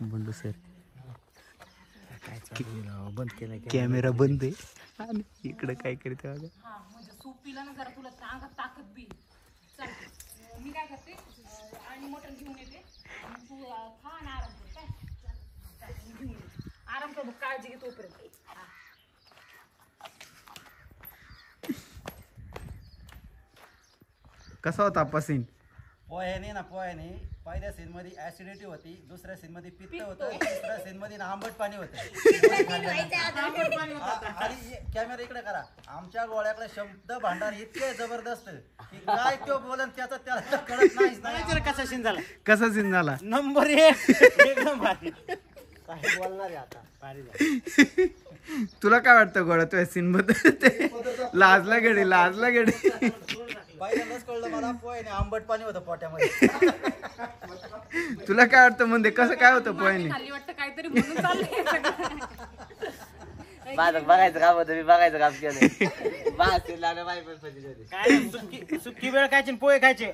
Bandu sir काय चालू आहे राव, बंद केला कॅमेरा बंद आहे आणि इकडे काय करते बघा. हा म्हणजे सूप पिला ना जरा तुला अंगात ताकद बी चालते. मी काय करते आणि मटण घेऊन येते आणि तू खा आणि आराम कर काय मी घेऊन येते. आराम कर बघ, काळजी घे तोपर्यंत. कसा होता आप्पा सीन? पोह्याने पहिल्या सीन मध्ये ऍसिडिटी होती, दुसऱ्या सीन मध्ये पित्त होतं, तिसऱ्या सीन मध्ये आंबट पाणी होतं. आणि कॅमेरा इकडे करा, आमच्या गोळ्याकडे शब्द भांडार इतके जबरदस्त की काय तो बोलन त्याचा त्याला कळत नाही. कसा सीन झाला, कसा सीन झाला? नंबर 1 एकदम भारी. काय बोलणार आहे आता, भारी झालं. तुला काय वाटतं गोळा तुझ्या सीन बद्दल? ते लाजला गडी पहिल्यांदाच कळलं मला, पोह्याने आंबट पाणी होतं पोट्यामध्ये. तुला काय वाटतं म्हणजे कसं काय होतं पोह्याने? खाली वाटतं काहीतरी म्हणून चाललंय. माझं बघायचं काम होतं, मी बघायचं काम केलं. काय सुक्की वेळ खायची पोहे खायचे.